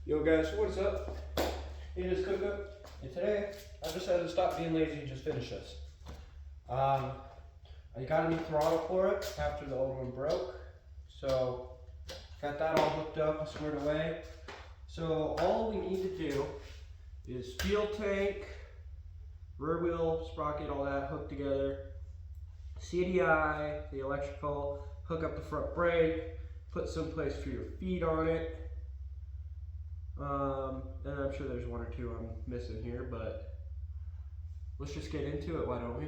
Yo guys, what's up? It is KooKep, and today I decided to stop being lazy and just finish this. I got a new throttle for it after the old one broke, so got that all hooked up and squared away. So all we need to do is fuel tank, rear wheel, sprocket, all that hooked together, CDI, the electrical, hook up the front brake, put some place for your feet on it. And I'm sure there's one or two I'm missing here, but let's just get into it, why don't we?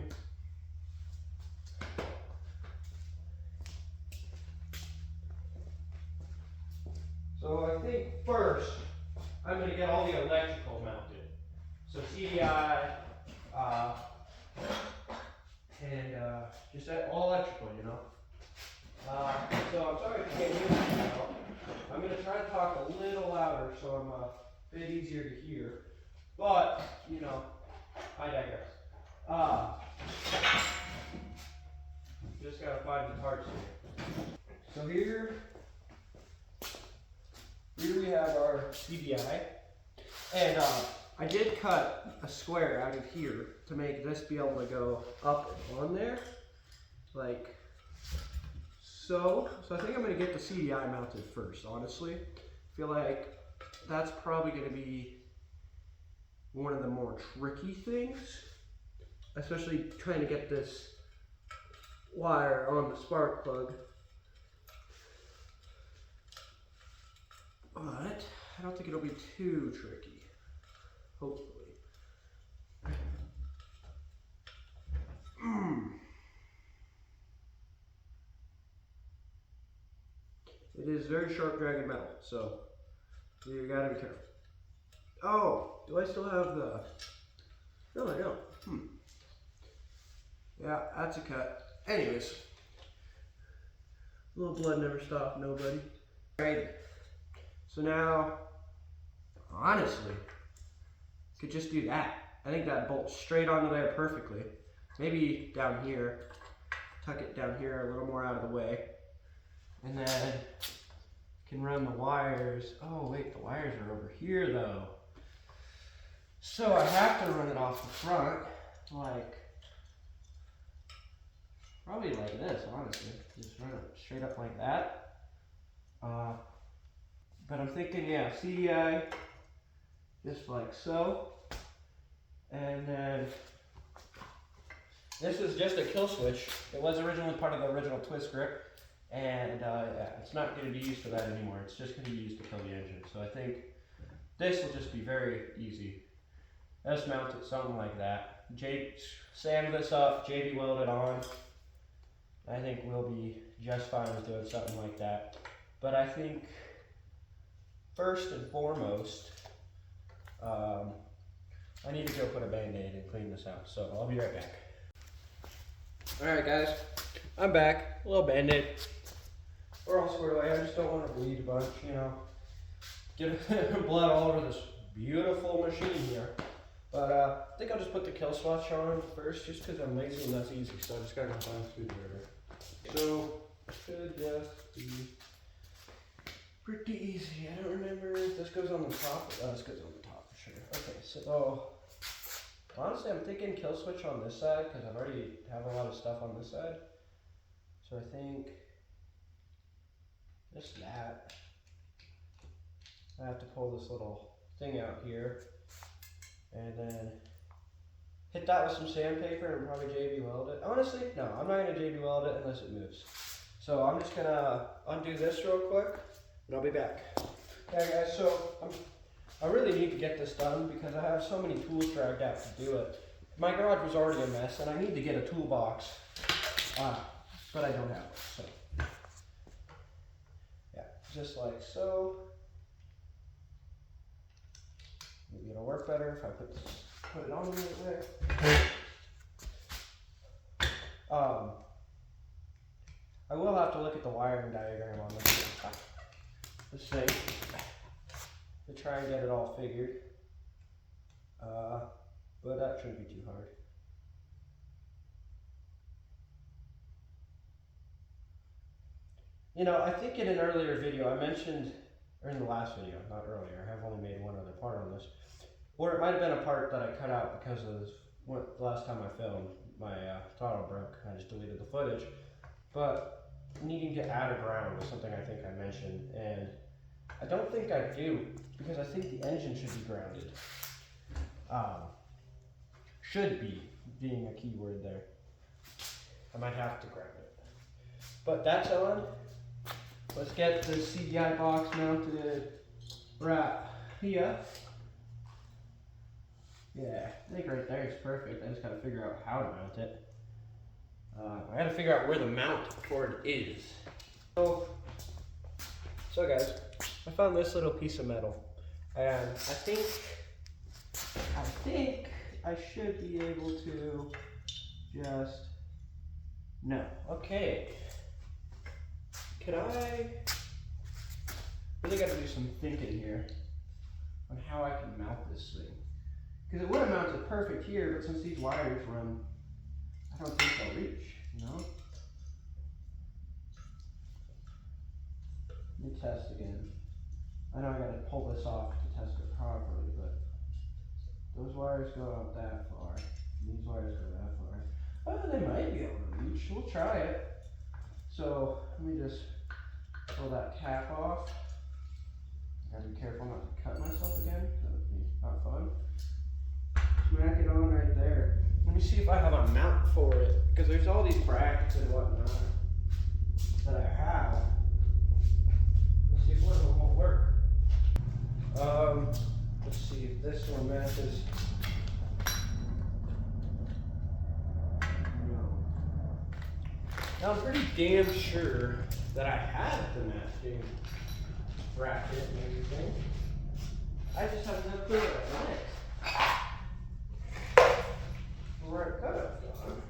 So I think first, I'm going to get all the electrical mounted. So CDI, and just that all electrical, you know. So I'm sorry if you can't hear me now. I'm going to try to talk a little louder so I'm a bit easier to hear. But, you know, I digress. Just got to find the parts here. So here we have our CDI. And I did cut a square out of here to make this be able to go up and on there. Like so. So I think I'm going to get the CDI mounted first, honestly. I feel like that's probably going to be one of the more tricky things. Especially trying to get this wire on the spark plug. But I don't think it'll be too tricky. Hopefully. It is very sharp dragon metal, so you gotta be careful. Oh, do I still have the... No, I don't. Yeah, that's a cut. Anyways. Little blood never stopped, nobody. Alright. So now, honestly, could just do that. I think that bolts straight onto there perfectly. Maybe down here, tuck it down here a little more out of the way. And then can run the wires. Oh wait, the wires are over here though. So I have to run it off the front, like, probably like this, honestly. Just run it straight up like that. But I'm thinking, yeah, CDI, just like so. And then this is just a kill switch. It was originally part of the original twist grip. And yeah, it's not going to be used for that anymore. It's just going to be used to kill the engine. So I think this will just be very easy. Let's mount it something like that. Sand this up, JB weld it on. I think we'll be just fine with doing something like that. But I think first and foremost, I need to go put a band-aid and clean this out. So I'll be right back. Alright guys, I'm back. A little band-aid. We're all squared away. I just don't want to bleed a bunch, you know. Get blood all over this beautiful machine here. But I think I'll just put the kill switch on first, just because I'm lazy and that's easy. So I just gotta go find a screwdriver. So should just be pretty easy. I don't remember if this goes on the top. Oh, this goes on the top for sure. Okay, so honestly, I'm thinking kill switch on this side because I've already have a lot of stuff on this side. So I think just that. I have to pull this little thing out here and then hit that with some sandpaper and probably JB weld it. Honestly, no, I'm not gonna JB weld it unless it moves. So I'm just gonna undo this real quick and I'll be back. Yeah guys, so I really need to get this done because I have so many tools dragged out to do it. My garage was already a mess and I need to get a toolbox, but I don't have it, so. Yeah, just like so. Maybe it'll work better if I put it on the right way. I will have to look at the wiring diagram on this thing to try and get it all figured. But that shouldn't be too hard. You know, I think in an earlier video I mentioned or in the last video, not earlier. I have only made one other part on this. Or it might have been a part that I cut out because of the last time I filmed, my throttle broke. I just deleted the footage. But needing to add a ground was something I think I mentioned, and I don't think I do, because I think the engine should be grounded. Should be being a key word there. I might have to ground it. But that's on. Let's get the CDI box mounted right here. Yeah, I think right there is perfect. I just gotta figure out how to mount it. I gotta figure out where the mount cord is. So guys, I found this little piece of metal, and I think I should be able to just, no, okay. Could I, really gotta do some thinking here on how I can mount this thing. Because it would have mounted perfect here, but since these wires run, I don't think they'll reach, you know? Let me test again. I know I gotta pull this off to test it properly, but those wires go out that far, and these wires go that far. Oh, they might be able to reach. We'll try it. So let me just pull that cap off. I gotta be careful not to cut myself again. That would be not fun. Smack it on right there. Let me see if I have a mount for it, because there's all these brackets and whatnot that I have. Let's see if one of them won't work. Let's see if this one matches. No. Now I'm pretty damn sure that I have the matching bracket and everything. I just have no clue where it went. Where it could have gone.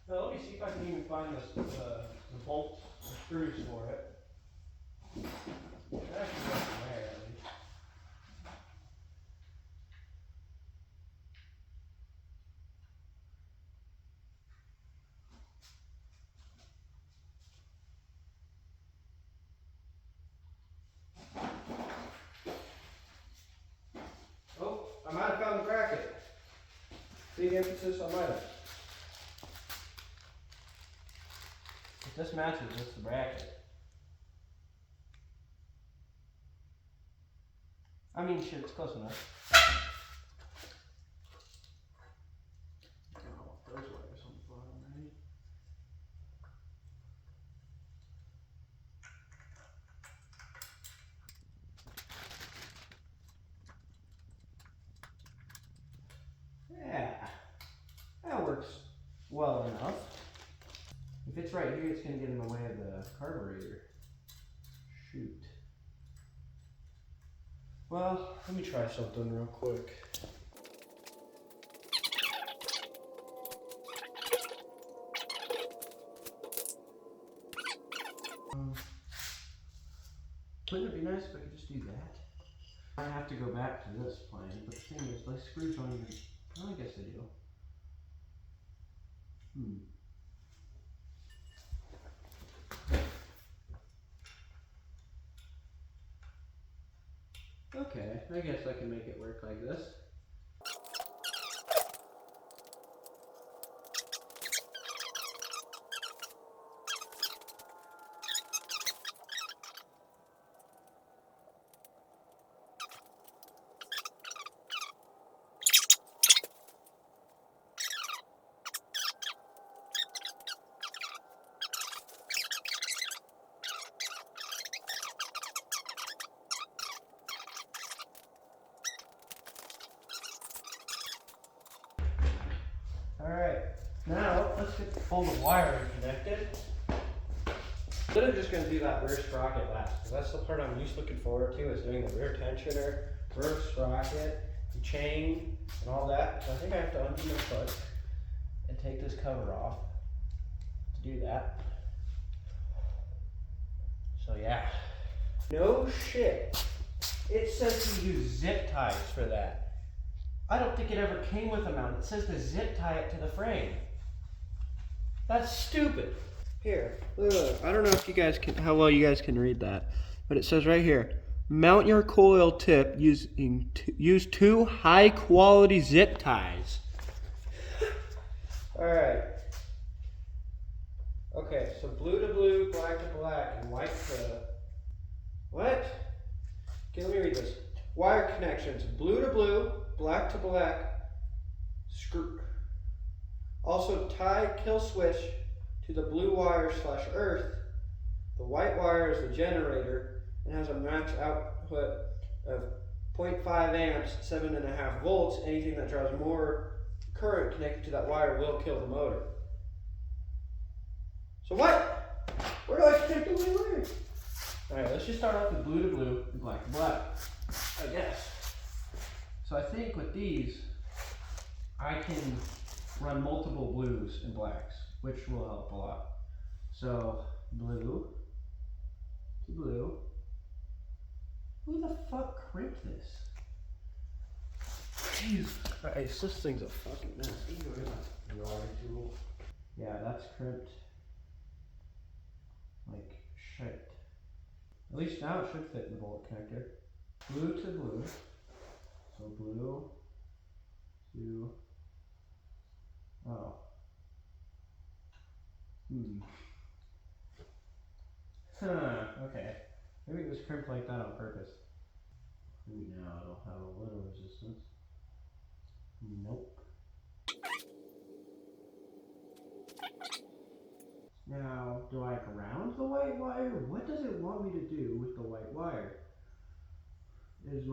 Well, let me see if I can even find the bolts, the screws for it. That should go from there at least. Oh, I might have found the bracket. Big emphasis on might have. If this matches, it's the bracket. I mean, shit, it's close enough. Oh, those wires on the bottom, right? Yeah, that works well enough. If it's right here, it's going to get in the way of the carburetor. Shoot. Well, let me try something real quick. Wouldn't it be nice if I could just do that? I have to go back to this plan, but the thing is, my screws don't even, well, I guess they do. Okay, I guess I can make it work like this. Alright, now let's get all the wiring connected. I'm literally just going to do that rear sprocket last, because that's the part I'm least looking forward to, is doing the rear tensioner, rear sprocket, the chain, and all that. So I think I have to undo my foot and take this cover off to do that. So yeah. No shit. It says to use zip ties for that. I don't think it ever came with a mount. It says to zip tie it to the frame. That's stupid. Here, look. I don't know if you guys can, how well you guys can read that, but it says right here, mount your coil tip using use 2 high quality zip ties. All right. Okay, so blue to blue, black to black, and white to what? Okay, let me read this. Wire connections: blue to blue, black to black. Screw. Also tie kill switch to the blue wire / earth. The white wire is the generator and has a max output of 0.5 amps, 7.5 volts. Anything that draws more current connected to that wire will kill the motor. So what? Where do I connect the wire? Alright, let's just start off with blue to blue and black to black, I guess. So I think with these, I can run multiple blues and blacks, which will help a lot. So blue to blue. Who the fuck crimped this? Jesus Christ, this thing's a fucking mess. Drawing tool. Yeah, that's crimped like shit. At least now it should fit in the bolt connector. Blue to blue. So blue to, oh. Okay. Maybe it was crimped like that on purpose. Maybe now it'll have a little resistance. Nope. Now, do I ground the white wire? What does it want me to do with the white wire? Is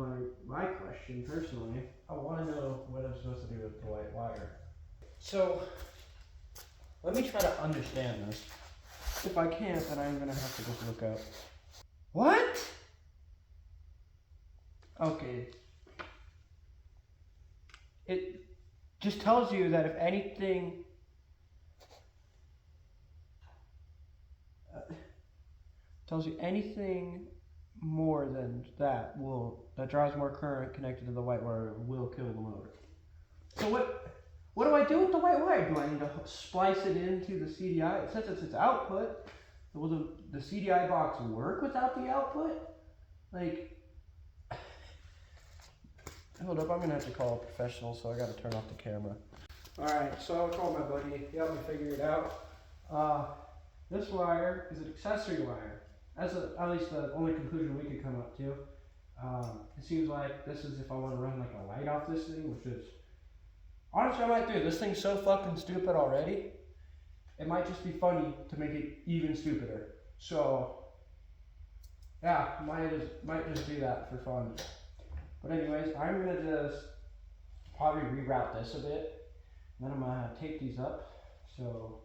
my question personally. I want to know what I'm supposed to do with the white wire. So, let me try to understand this. If I can't, then I'm gonna have to go look up. What? Okay. It just tells you that if anything, tells you anything more than that that draws more current connected to the white wire will kill the motor. So what do I do with the white wire? Do I need to splice it into the CDI? It says it's its output. Will the CDI box work without the output? Like, hold up, I'm gonna have to call a professional, so I gotta turn off the camera. Alright, so I'll call my buddy. He helped me figure it out. This wire is an accessory wire. That's at least the only conclusion we could come up to. It seems like this is if I want to run like a light off this thing, which is, honestly I might do. This thing's so fucking stupid already. It might just be funny to make it even stupider. So, yeah, might just do that for fun. But anyways, I'm gonna just probably reroute this a bit. Then I'm gonna tape these up. So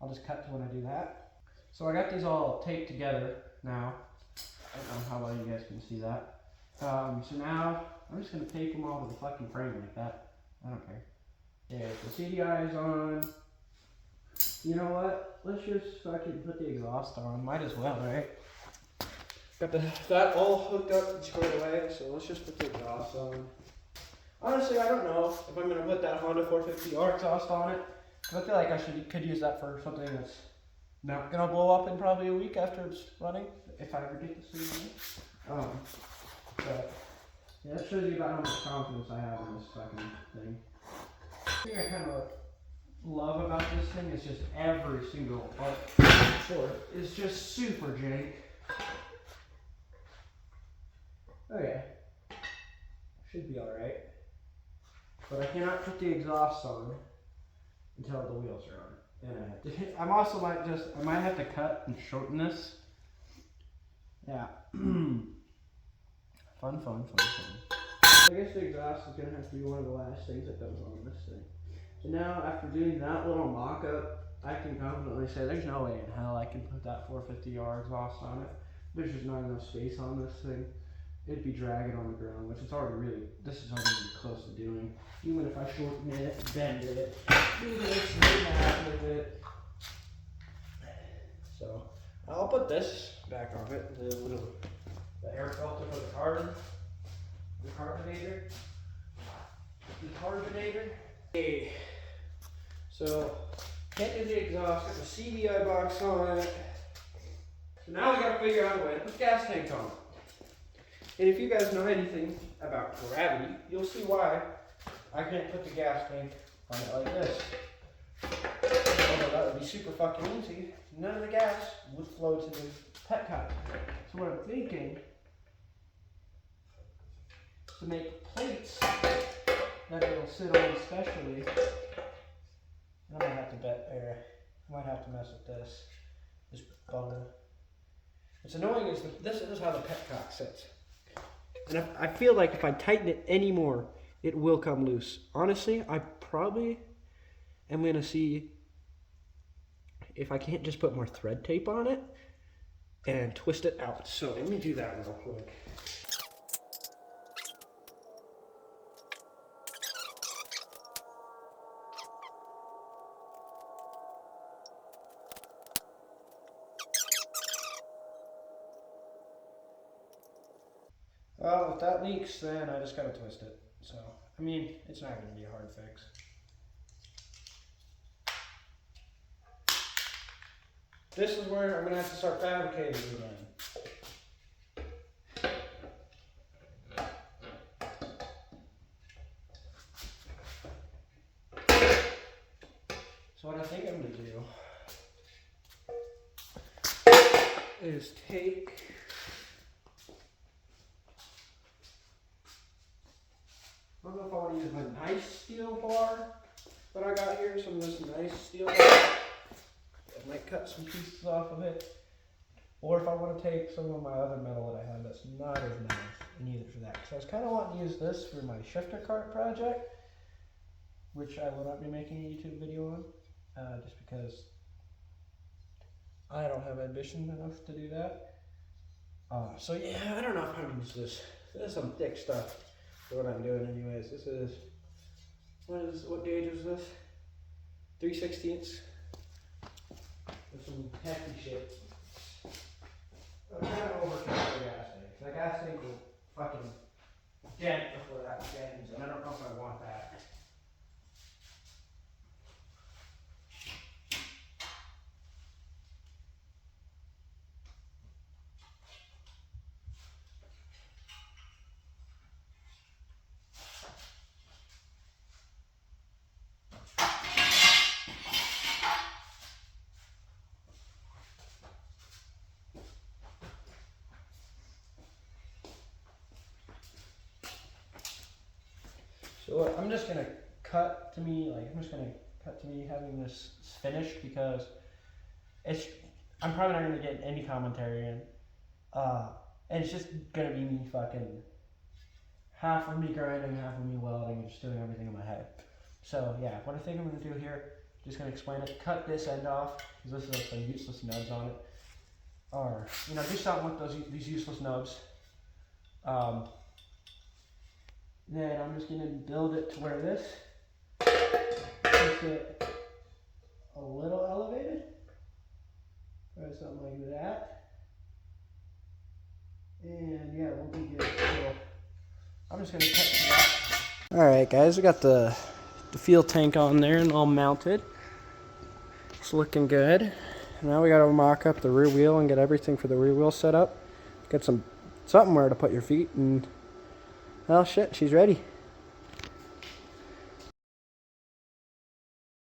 I'll just cut to when I do that. So I got these all taped together now. I don't know how well you guys can see that. So now I'm just gonna tape them all to the fucking frame like that. I don't care. Yeah, the CDI is on. You know what? Let's just fucking put the exhaust on. Might as well, right? Got that all hooked up and squared away, so let's just put the exhaust on. Honestly, I don't know if I'm gonna put that Honda 450R exhaust on it. I feel like I could use that for something that's not gonna blow up in probably a week after it's running, if I ever get this thing running. But yeah, that shows you about how much confidence I have in this fucking thing. The thing I kind of love about this thing is just every single part for it is just super jank. Okay, should be alright. But I cannot put the exhaust on until the wheels are on. And I'm also I might have to cut and shorten this. Yeah. Fun. I guess the exhaust is gonna have to be one of the last things that goes on this thing. And now after doing that little mock-up, I can confidently say there's no way in hell I can put that 450R exhaust on it. There's just not enough space on this thing. It'd be dragging on the ground, which it's already really, this is already really close to doing. Even if I shorten it, bend it, do this, do that with it. So, I'll put this back on it, the air filter for the carbonator. Okay. So, can't do the exhaust, got the CBI box on it. So now we gotta figure out a way to put the gas tank on it. And if you guys know anything about gravity, you'll see why I can't put the gas tank on it like this. Although that would be super fucking easy, none of the gas would flow to the petcock. So what I'm thinking, to make plates that it'll sit on especially, I might have to I might have to mess with this bone. What's annoying is this is how the petcock sits. And I feel like if I tighten it anymore, it will come loose. Honestly, I probably am gonna see if I can't just put more thread tape on it and twist it out. So let me do that real quick. Well, if that leaks, then I just gotta twist it. So, I mean, it's not gonna be a hard fix. This is where I'm gonna have to start fabricating again. So what I think I'm gonna do is take I don't know if I want to use my nice steel bar that I got here, some of this nice steel bar. I might cut some pieces off of it. Or if I want to take some of my other metal that I have that's not as nice and use it for that. Because I was kind of wanting to use this for my shifter cart project, which I will not be making a YouTube video on, just because I don't have ambition enough to do that. So yeah, I don't know if I'm going to use this. This is some thick stuff. For what I'm doing anyways. This is, what gauge is this? 3/16. With some hefty shit. I'm kind of overkill the gas tank. That gas tank will fucking dent before that bends, and I don't know if I want that. So I'm just gonna cut to me having this finished because I'm probably not gonna get any commentary in. And it's just gonna be me fucking half of me grinding, half of me welding, and just doing everything in my head. So yeah, what I think I'm gonna do here, just gonna explain it. Cut this end off because this has some useless nubs on it, or do something with these useless nubs. Then I'm just going to build it to where this makes it a little elevated, or something like that. And yeah, we'll be good. So I'm just going to cut to that. Alright guys, we got the fuel tank on there and all mounted. It's looking good. Now we got to mock up the rear wheel and get everything for the rear wheel set up. Get somewhere to put your feet and well, shit, she's ready.